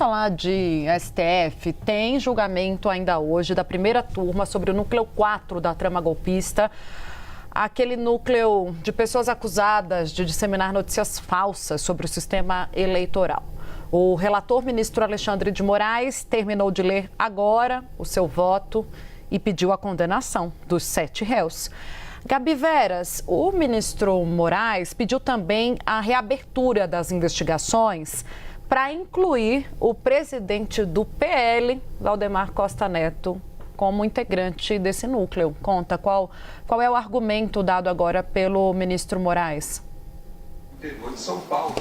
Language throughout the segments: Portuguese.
falar de STF. Tem julgamento ainda hoje da primeira turma sobre o núcleo 4 da trama golpista. Aquele núcleo de pessoas acusadas de disseminar notícias falsas sobre o sistema eleitoral. O relator ministro Alexandre de Moraes terminou de ler agora o seu voto e pediu a condenação dos 7 réus. Gabi Veras, o ministro Moraes pediu também a reabertura das investigações para incluir o presidente do PL, Valdemar Costa Neto, como integrante desse núcleo. Conta qual é o argumento dado agora pelo ministro Moraes. Interior de São Paulo,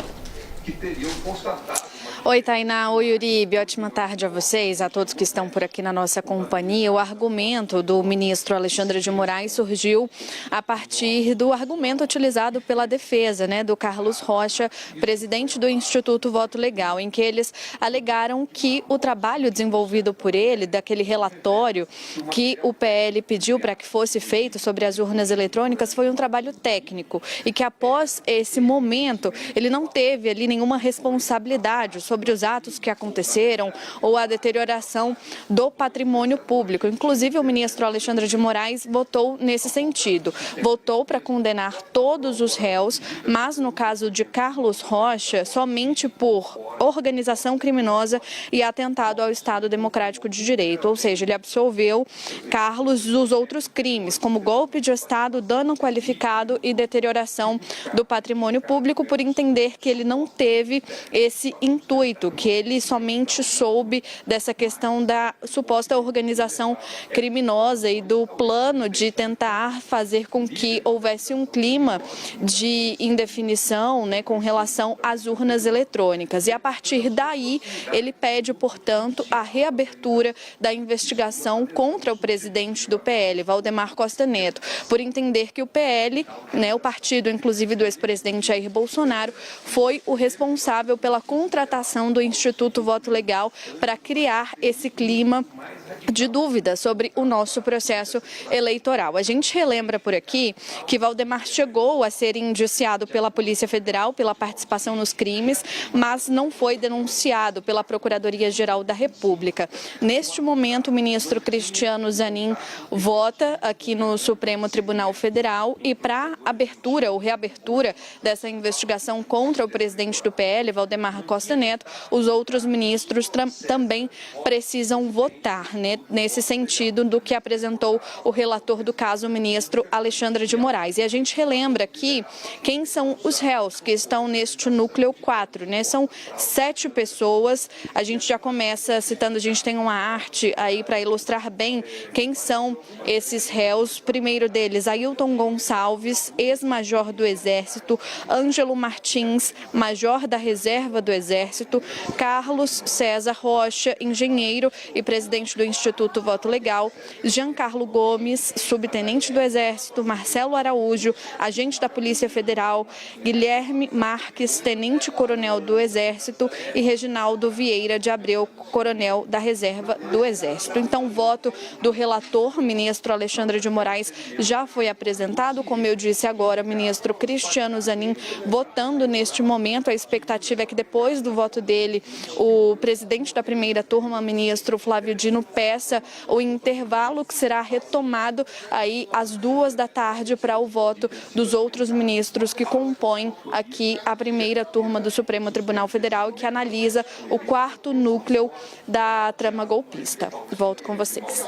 que teriam constatado. Oi, Tainá. Oi, Uribe. Ótima tarde a vocês, a todos que estão por aqui na nossa companhia. O argumento do ministro Alexandre de Moraes surgiu a partir do argumento utilizado pela defesa, do Carlos Rocha, presidente do Instituto Voto Legal, em que eles alegaram que o trabalho desenvolvido por ele, daquele relatório que o PL pediu para que fosse feito sobre as urnas eletrônicas, foi um trabalho técnico e que após esse momento ele não teve ali nenhuma responsabilidade sobre os atos que aconteceram ou a deterioração do patrimônio público. Inclusive, o ministro Alexandre de Moraes votou nesse sentido. Votou para condenar todos os réus, mas no caso de Carlos Rocha, somente por organização criminosa e atentado ao Estado Democrático de Direito. Ou seja, ele absolveu Carlos dos outros crimes, como golpe de Estado, dano qualificado e deterioração do patrimônio público, por entender que ele não teve esse intuito, que ele somente soube dessa questão da suposta organização criminosa e do plano de tentar fazer com que houvesse um clima de indefinição, com relação às urnas eletrônicas. E a partir daí, ele pede, portanto, a reabertura da investigação contra o presidente do PL, Valdemar Costa Neto, por entender que o PL, o partido, inclusive, do ex-presidente Jair Bolsonaro, foi o responsável pela contratação do Instituto Voto Legal para criar esse clima de dúvida sobre o nosso processo eleitoral. A gente relembra por aqui que Valdemar chegou a ser indiciado pela Polícia Federal pela participação nos crimes, mas não foi denunciado pela Procuradoria-Geral da República. Neste momento, o ministro Cristiano Zanin vota aqui no Supremo Tribunal Federal e para abertura ou reabertura dessa investigação contra o presidente do PL, Valdemar Costa Neto, os outros ministros também precisam votar, nesse sentido do que apresentou o relator do caso, o ministro Alexandre de Moraes. E a gente relembra aqui quem são os réus que estão neste núcleo 4, São 7 pessoas. A gente já começa citando, a gente tem uma arte aí para ilustrar bem quem são esses réus. Primeiro deles, Ailton Gonçalves, ex-major do Exército, Ângelo Martins, major da Reserva do Exército, Carlos César Rocha, engenheiro e presidente do Instituto Voto Legal, Giancarlo Gomes, subtenente do Exército, Marcelo Araújo, agente da Polícia Federal, Guilherme Marques, tenente-coronel do Exército e Reginaldo Vieira de Abreu, coronel da Reserva do Exército. Então, o voto do relator, ministro Alexandre de Moraes, já foi apresentado, como eu disse agora, ministro Cristiano Zanin votando neste momento. A expectativa é que depois do voto dele, o presidente da primeira turma, ministro Flávio Dino, peça o intervalo que será retomado aí às 14h para o voto dos outros ministros que compõem aqui a primeira turma do Supremo Tribunal Federal, que analisa o 4º núcleo da trama golpista. Volto com vocês.